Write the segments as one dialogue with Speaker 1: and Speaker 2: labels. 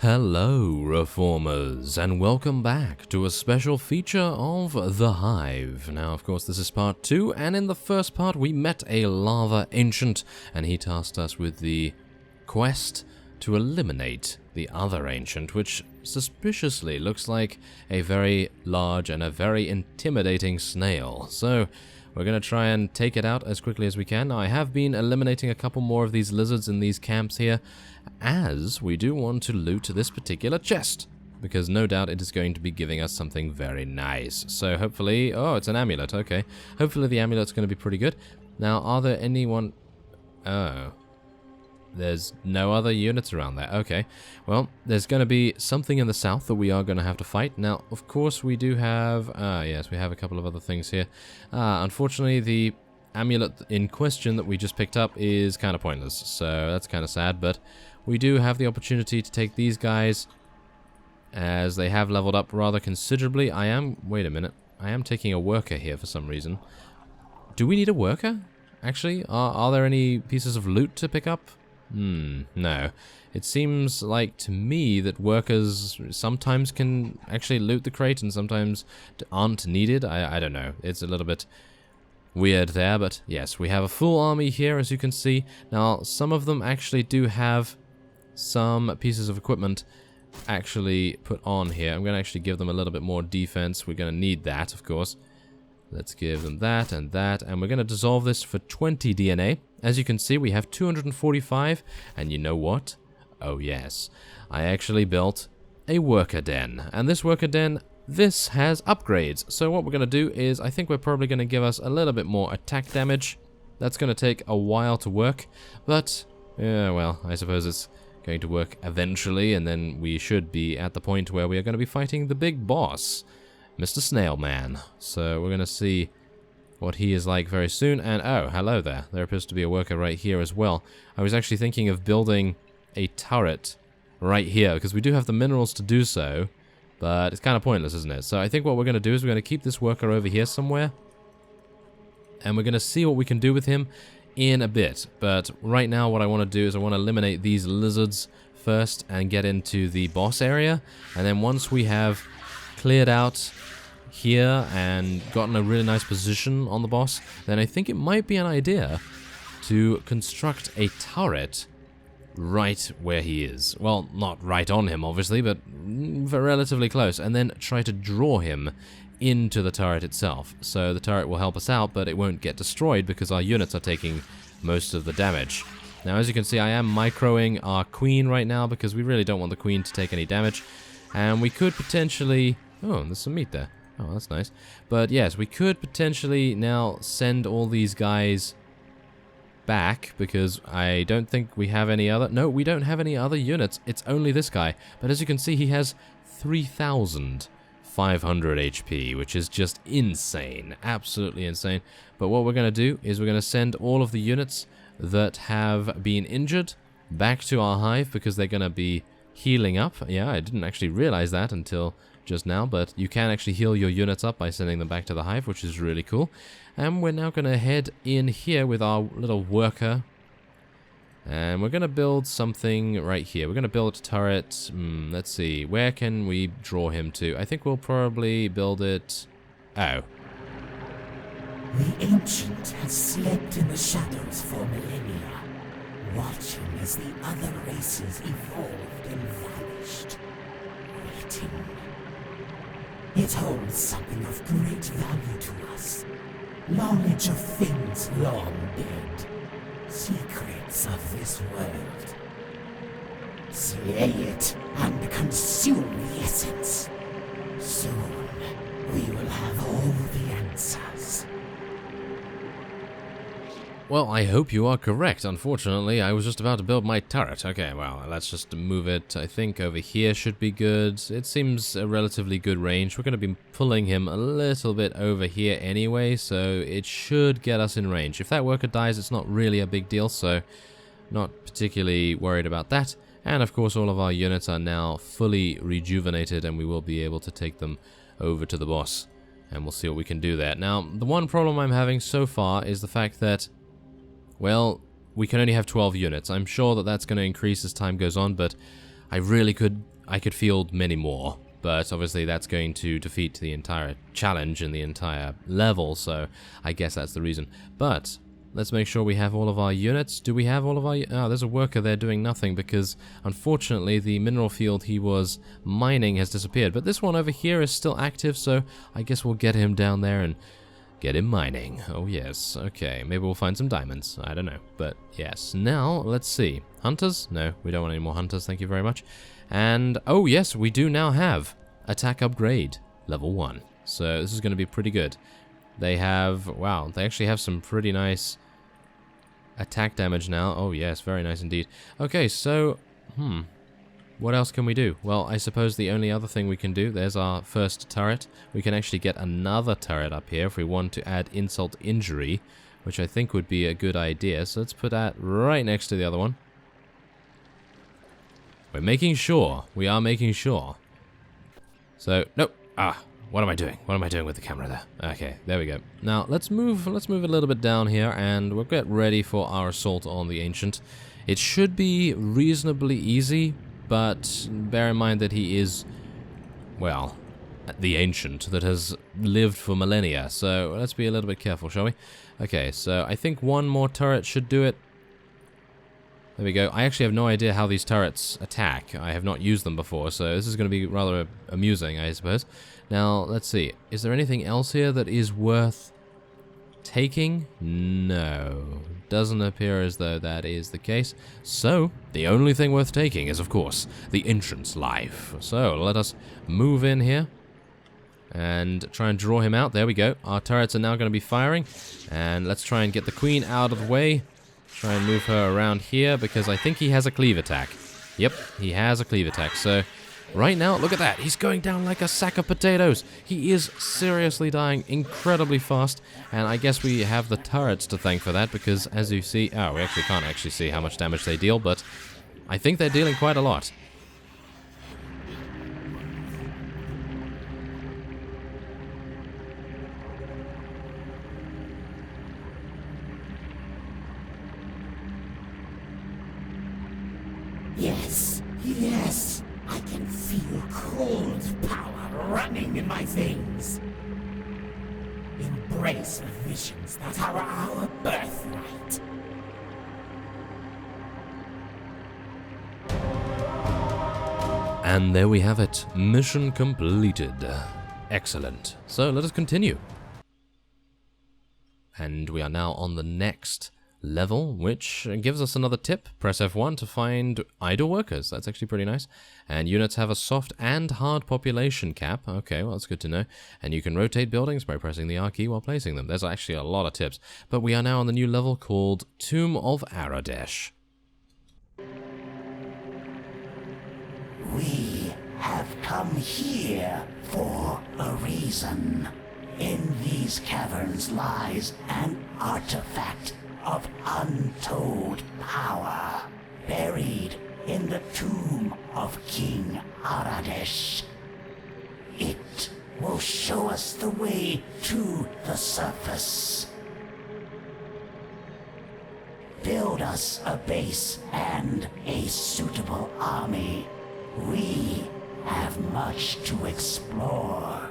Speaker 1: Hello, Reformers, and welcome back to a special feature of The Hive. Now, of course, this is part 2, and in the first part we met a lava ancient, and he tasked us with the quest to eliminate the other ancient, which suspiciously looks like a very large and a very intimidating snail. So, we're going to try and take it out as quickly as we can. Now, I have been eliminating a couple more of these lizards in these camps here, as we do want to loot this particular chest, because no doubt it is going to be giving us something very nice. So hopefully, oh, it's an amulet, okay. Hopefully the amulet's going to be pretty good. Now, are there anyone... Oh. There's no other units around there. Okay. Well, there's going to be something in the south that we are going to have to fight. Now, of course, we do have... yes, we have a couple of other things here. Unfortunately, the amulet in question that we just picked up is kind of pointless. So that's kind of sad, but we do have the opportunity to take these guys, as they have leveled up rather considerably. Wait a minute. I am taking a worker here for some reason. Do we need a worker? Actually, are there any pieces of loot to pick up? No. It seems like to me that workers sometimes can actually loot the crate and sometimes aren't needed. I don't know. It's a little bit weird there, but yes, we have a full army here, as you can see. Now, some of them actually do have some pieces of equipment actually put on here. I'm going to actually give them a little bit more defense. We're going to need that, of course. Let's give them that, and we're going to dissolve this for 20 DNA. As you can see, we have 245, and you know what? Oh yes, I actually built a worker den, and this worker den, this has upgrades. So what we're going to do is, I think we're probably going to give us a little bit more attack damage. That's going to take a while to work, but, yeah, well, I suppose it's going to work eventually, and then we should be at the point where we are going to be fighting the big boss, Mr. Snailman. So we're going to see what he is like very soon. And oh, hello there. There appears to be a worker right here as well. I was actually thinking of building a turret right here, because we do have the minerals to do so, but it's kind of pointless, isn't it? So I think what we're going to do is we're going to keep this worker over here somewhere, and we're going to see what we can do with him in a bit. But right now what I want to do is I want to eliminate these lizards first and get into the boss area, and then once we have cleared out here and gotten a really nice position on the boss, then I think it might be an idea to construct a turret right where he is. Well, not right on him, obviously, but relatively close, and then try to draw him into the turret itself. So the turret will help us out, but it won't get destroyed because our units are taking most of the damage. Now, as you can see, I am microing our queen right now because we really don't want the queen to take any damage, and we could potentially... Oh, there's some meat there. Oh, that's nice. But yes, we could potentially now send all these guys back, because I don't think we have any other... No, we don't have any other units. It's only this guy. But as you can see, he has 3,500 HP, which is just insane. Absolutely insane. But what we're going to do is we're going to send all of the units that have been injured back to our hive, because they're going to be healing up. Yeah, I didn't actually realize that until just now, but you can actually heal your units up by sending them back to the hive, which is really cool. And we're now going to head in here with our little worker, and we're going to build something right here. We're going to build a turret. Let's see, where can we draw him to? I think we'll probably build it... Oh.
Speaker 2: The Ancient has slept in the shadows for millennia, watching as the other races evolved and vanished, waiting. It holds something of great value to us. Knowledge of things long dead. Secrets of this world. Slay it and consume the essence. Soon, we will have all the answers.
Speaker 1: Well, I hope you are correct. Unfortunately, I was just about to build my turret. Okay, well, let's just move it. I think over here should be good. It seems a relatively good range. We're going to be pulling him a little bit over here anyway, so it should get us in range. If that worker dies, it's not really a big deal, so not particularly worried about that. And of course, all of our units are now fully rejuvenated, and we will be able to take them over to the boss, and we'll see what we can do there. Now, the one problem I'm having so far is the fact that, well, we can only have 12 units. I'm sure that that's going to increase as time goes on, but I could field many more, but obviously that's going to defeat the entire challenge and the entire level, so I guess that's the reason. But let's make sure we have all of our units. Do we have all of our... Oh, there's a worker there doing nothing because, unfortunately, the mineral field he was mining has disappeared. But this one over here is still active, so I guess we'll get him down there and get him mining. Oh, yes. Okay, maybe we'll find some diamonds. I don't know. But, yes. Now, let's see. Hunters? No, we don't want any more hunters. Thank you very much. And, oh, yes, we do now have attack upgrade, level 1. So, this is going to be pretty good. They have, wow, they actually have some pretty nice attack damage now. Oh, yes, very nice indeed. Okay, so, what else can we do? Well, I suppose the only other thing we can do, there's our first turret. We can actually get another turret up here if we want to add insult injury, which I think would be a good idea. So let's put that right next to the other one. We're making sure. We are making sure. So, nope. What am I doing? What am I doing with the camera there? Okay, there we go. Now, let's move a little bit down here, and we'll get ready for our assault on the Ancient. It should be reasonably easy, but bear in mind that he is, well, the Ancient that has lived for millennia, so let's be a little bit careful, shall we? Okay, so I think one more turret should do it. There we go. I actually have no idea how these turrets attack. I have not used them before, so this is going to be rather amusing, I suppose. Now, let's see. Is there anything else here that is worth taking? No. Doesn't appear as though that is the case. So, the only thing worth taking is, of course, the Ancient's life. So, let us move in here and try and draw him out. There we go. Our turrets are now going to be firing. And let's try and get the Queen out of the way. Try and move her around here because I think he has a cleave attack. Yep, he has a cleave attack. So, right now, look at that. He's going down like a sack of potatoes. He is seriously dying incredibly fast. And I guess we have the turrets to thank for that because, as you see... Oh, we actually can't actually see how much damage they deal, but I think they're dealing quite a lot.
Speaker 2: Yes, yes, I can feel cold power running in my veins. Embrace the visions that are our birthright.
Speaker 1: And there we have it. Mission completed. Excellent. So let us continue. And we are now on the next level, which gives us another tip. Press F1 to find idle workers. That's actually pretty nice. And units have a soft and hard population cap. Okay, well, that's good to know. And you can rotate buildings by pressing the R key while placing them. There's actually a lot of tips. But we are now on the new level called Tomb of Aradesh.
Speaker 2: We have come here for a reason. In these caverns lies an artifact of untold power, buried in the tomb of King Aradesh. It will show us the way to the surface. Build us a base and a suitable army. We have much to explore.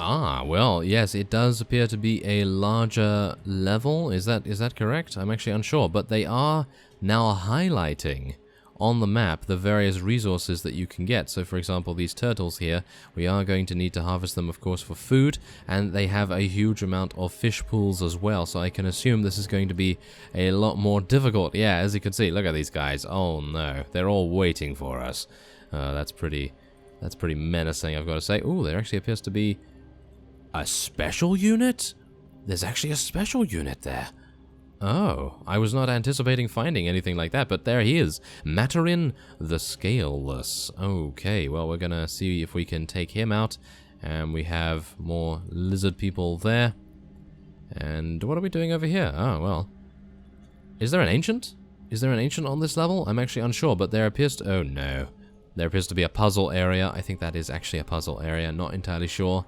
Speaker 1: Ah, well, yes, it does appear to be a larger level. Is that correct? I'm actually unsure, but they are now highlighting on the map the various resources that you can get. So, for example, these turtles here, we are going to need to harvest them, of course, for food, and they have a huge amount of fish pools as well, so I can assume this is going to be a lot more difficult. Yeah, as you can see, look at these guys. Oh, no. They're all waiting for us. That's pretty menacing, I've got to say. Ooh, there actually appears to be a special unit? There's actually a special unit there. Oh, I was not anticipating finding anything like that, but there he is. Matarin the Scaleless. Okay, well, we're gonna see if we can take him out. And we have more lizard people there. And what are we doing over here? Oh, well. Is there an ancient? Is there an ancient on this level? I'm actually unsure, but there appears to... Oh, no. There appears to be a puzzle area. I think that is actually a puzzle area. Not entirely sure.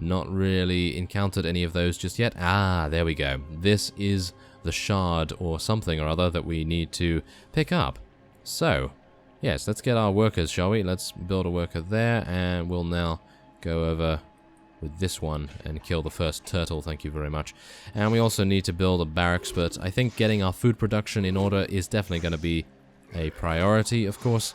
Speaker 1: Not really encountered any of those just yet. Ah, there we go. This is the shard or something or other that we need to pick up. So, yes, let's get our workers, shall we? Let's build a worker there, and we'll now go over with this one and kill the first turtle, thank you very much. And we also need to build a barracks, but I think getting our food production in order is definitely going to be a priority, of course.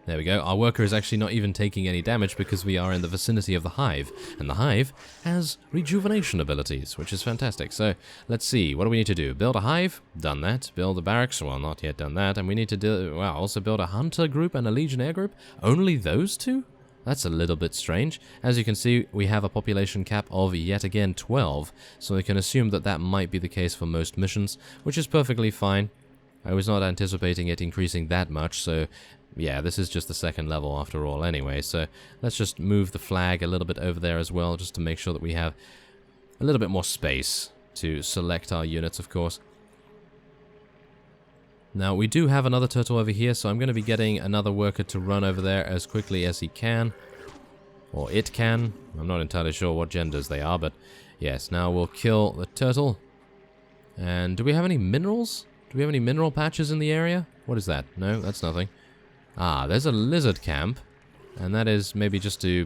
Speaker 1: There we go. Our worker is actually not even taking any damage because we are in the vicinity of the hive. And the hive has rejuvenation abilities, which is fantastic. So, let's see. What do we need to do? Build a hive? Done that. Build a barracks? Well, not yet done that. And we need to do, well, also build a hunter group and a legionnaire group? Only those two? That's a little bit strange. As you can see, we have a population cap of, yet again, 12. So we can assume that that might be the case for most missions, which is perfectly fine. I was not anticipating it increasing that much, so yeah, this is just the second level after all anyway, so let's just move the flag a little bit over there as well, just to make sure that we have a little bit more space to select our units, of course. Now, we do have another turtle over here, so I'm going to be getting another worker to run over there as quickly as he can. Or it can. I'm not entirely sure what genders they are, but yes, now we'll kill the turtle. And do we have any minerals? Do we have any mineral patches in the area? What is that? No, that's nothing. Ah, there's a lizard camp, and that is maybe just to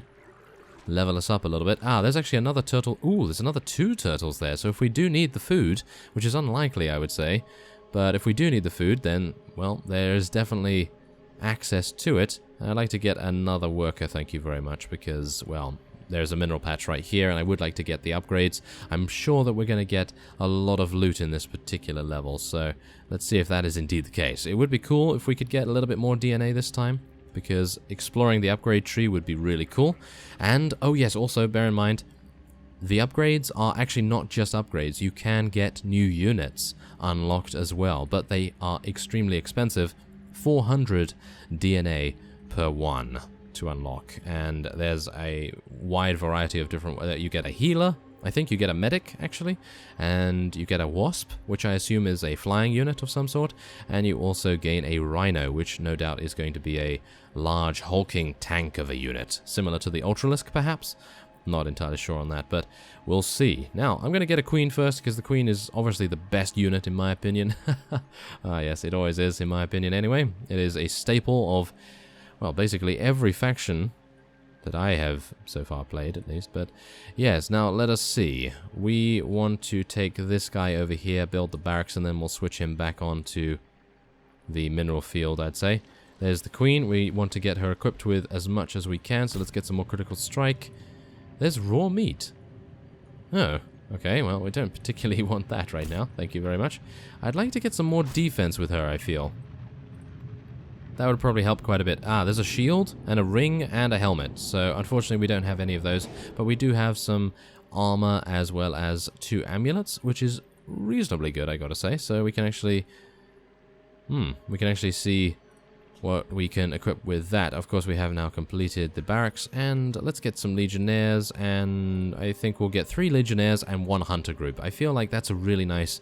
Speaker 1: level us up a little bit. Ah, there's actually another turtle. Ooh, there's another 2 turtles there, so if we do need the food, which is unlikely, I would say, but if we do need the food, then, well, there's definitely access to it. And I'd like to get another worker, thank you very much, because, well, there's a mineral patch right here, and I would like to get the upgrades. I'm sure that we're going to get a lot of loot in this particular level, so let's see if that is indeed the case. It would be cool if we could get a little bit more DNA this time, because exploring the upgrade tree would be really cool. And, oh yes, also bear in mind, the upgrades are actually not just upgrades. You can get new units unlocked as well, but they are extremely expensive. 400 DNA per one to unlock, and there's a wide variety of different. You get a healer, I think you get a medic actually, and you get a wasp, which I assume is a flying unit of some sort, and you also gain a rhino, which no doubt is going to be a large hulking tank of a unit, similar to the Ultralisk perhaps. Not entirely sure on that, but we'll see. Now, I'm going to get a queen first, because the queen is obviously the best unit in my opinion. Ah yes, it always is in my opinion anyway. It is a staple of, well, basically every faction that I have so far played, at least. But yes, now let us see. We want to take this guy over here, build the barracks, and then we'll switch him back onto the mineral field, I'd say. There's the queen. We want to get her equipped with as much as we can, so let's get some more critical strike. There's raw meat. Oh, okay, well, we don't particularly want that right now. Thank you very much. I'd like to get some more defense with her, I feel. That would probably help quite a bit. Ah, there's a shield and a ring and a helmet. So, unfortunately, we don't have any of those. But we do have some armor as well as 2 amulets, which is reasonably good, I gotta say. So, we can actually... we can actually see what we can equip with that. Of course, we have now completed the barracks, and let's get some legionnaires, and I think we'll get 3 legionnaires and 1 hunter group. I feel like that's a really nice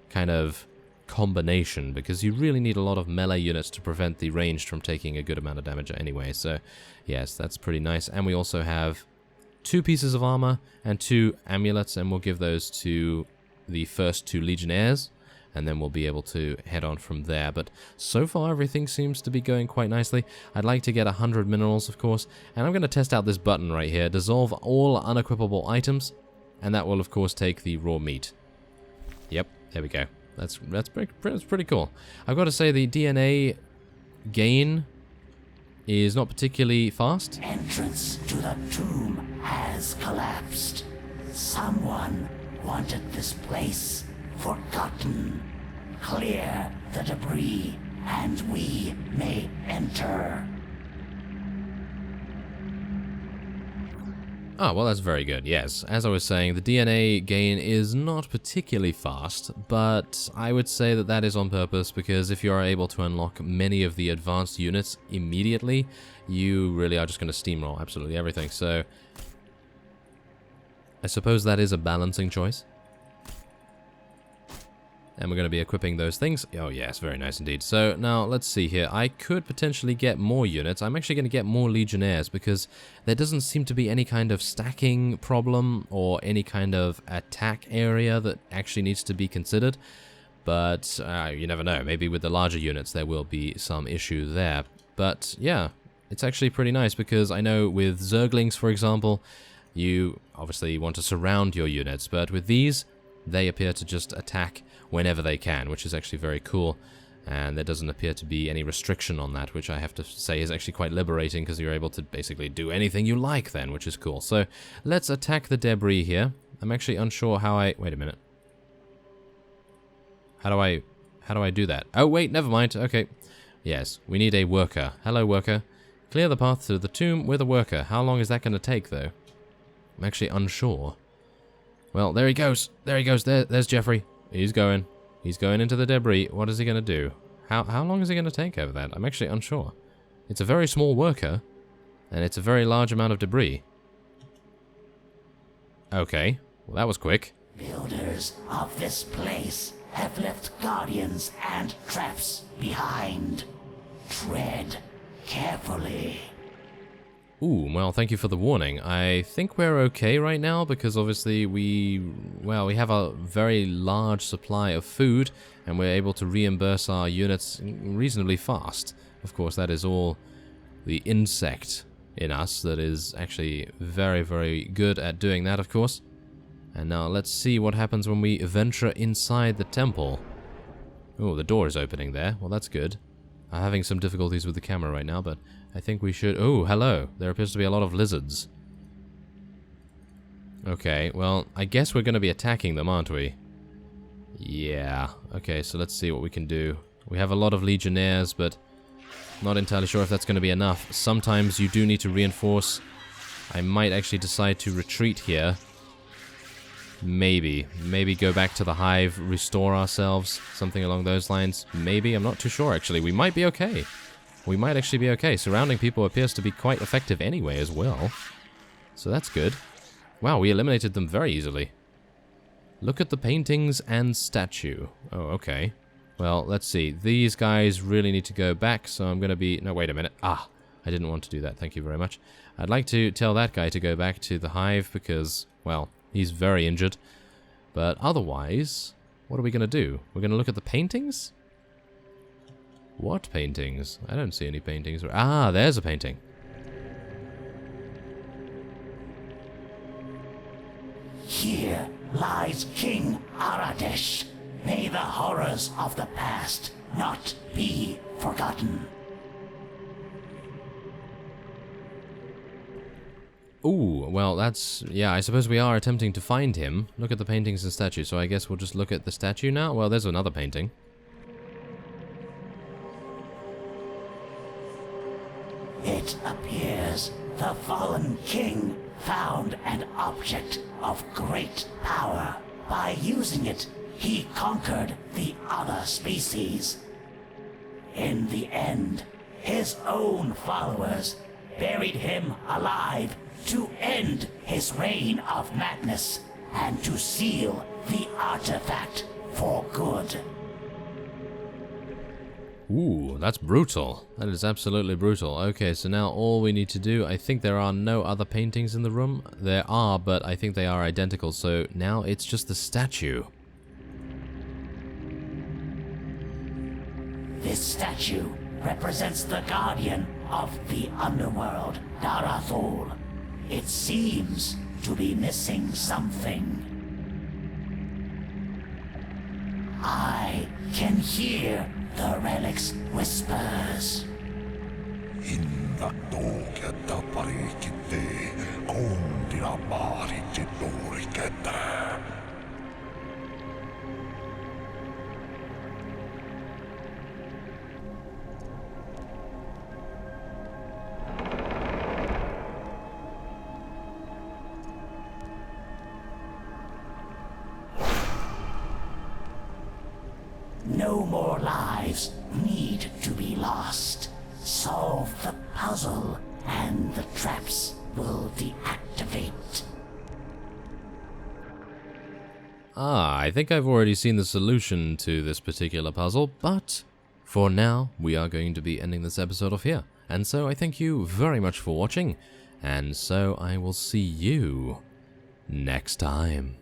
Speaker 1: kind of combination, because you really need a lot of melee units to prevent the ranged from taking a good amount of damage anyway. So, yes, that's pretty nice. And we also have 2 pieces of armor and 2 amulets, and we'll give those to the first 2 legionnaires, and then we'll be able to head on from there. But so far, everything seems to be going quite nicely. I'd like to get 100 minerals, of course, and I'm going to test out this button right here, dissolve all unequipable items, and that will, of course, take the raw meat. Yep, there we go. That's pretty cool. I've got to say, the DNA gain is not particularly fast.
Speaker 2: Entrance to the tomb has collapsed. Someone wanted this place forgotten. Clear the debris, and we may enter.
Speaker 1: Ah, well, that's very good, yes. As I was saying, the DNA gain is not particularly fast, but I would say that that is on purpose, because if you are able to unlock many of the advanced units immediately, you really are just going to steamroll absolutely everything. So, I suppose that is a balancing choice. And we're going to be equipping those things. Oh yes, very nice indeed. So now let's see here. I could potentially get more units. I'm actually going to get more legionnaires, because there doesn't seem to be any kind of stacking problem or any kind of attack area that actually needs to be considered. But you never know. Maybe with the larger units there will be some issue there. But yeah, it's actually pretty nice because I know with Zerglings, for example, you obviously want to surround your units. But with these, they appear to just attack whenever they can, which is actually very cool. And there doesn't appear to be any restriction on that, which I have to say is actually quite liberating because you're able to basically do anything you like then, which is cool. So let's attack the debris here. I'm actually unsure how I... Wait a minute. How do I do that? Oh, wait, never mind. Okay. Yes, we need a worker. Hello, worker. Clear the path to the tomb with a worker. How long is that going to take, though? I'm actually unsure. Well, there he goes. There he goes. There's Jeffrey. He's going. He's going into the debris. What is he going to do? How long is he going to take over that? I'm actually unsure. It's a very small worker, and it's a very large amount of debris. Okay. Well, that was quick.
Speaker 2: Builders of this place have left guardians and traps behind. Tread carefully.
Speaker 1: Ooh, well, thank you for the warning. I think we're okay right now because obviously we have a very large supply of food and we're able to reimburse our units reasonably fast. Of course, that is all the insect in us that is actually very, very good at doing that, of course. And now let's see what happens when we venture inside the temple. Oh, the door is opening there. Well, that's good. I'm having some difficulties with the camera right now, but I think we should... Oh, hello. There appears to be a lot of lizards. Okay, well, I guess we're going to be attacking them, aren't we? Yeah. Okay, so let's see what we can do. We have a lot of legionnaires, but not entirely sure if that's going to be enough. Sometimes you do need to reinforce. I might actually decide to retreat here. Maybe go back to the hive, restore ourselves, something along those lines. Maybe, I'm not too sure actually. We might be okay. We might actually be okay. Surrounding people appears to be quite effective anyway as well. So that's good. Wow, we eliminated them very easily. Look at the paintings and statue. Oh, okay. Well, let's see. These guys really need to go back, so I'm going to be... No, wait a minute. Ah, I didn't want to do that. Thank you very much. I'd like to tell that guy to go back to the hive because, well... He's very injured. But otherwise, what are we going to do? We're going to look at the paintings? What paintings? I don't see any paintings. Ah, there's a painting.
Speaker 2: Here lies King Aradesh. May the horrors of the past not be forgotten.
Speaker 1: Ooh, well, that's... Yeah, I suppose we are attempting to find him. Look at the paintings and statues, so I guess we'll just look at the statue now. Well, there's another painting.
Speaker 2: It appears the fallen king found an object of great power. By using it, he conquered the other species. In the end, his own followers buried him alive to end his reign of madness and to seal the artifact for good.
Speaker 1: Ooh, that's brutal. That is absolutely brutal. Okay, so now all we need to do, I think there are no other paintings in the room. There are, but I think they are identical, so now it's just the statue.
Speaker 2: This statue represents the guardian of the underworld, Darathul. It seems to be missing something. I can hear the relic's whispers.
Speaker 3: Inna tooketta parikitte, kundina maaritti tuuriketta.
Speaker 2: No more lives need to be lost. Solve the puzzle and the traps will deactivate.
Speaker 1: Ah, I think I've already seen the solution to this particular puzzle, but for now, we are going to be ending this episode off here. And so I thank you very much for watching, and so I will see you next time.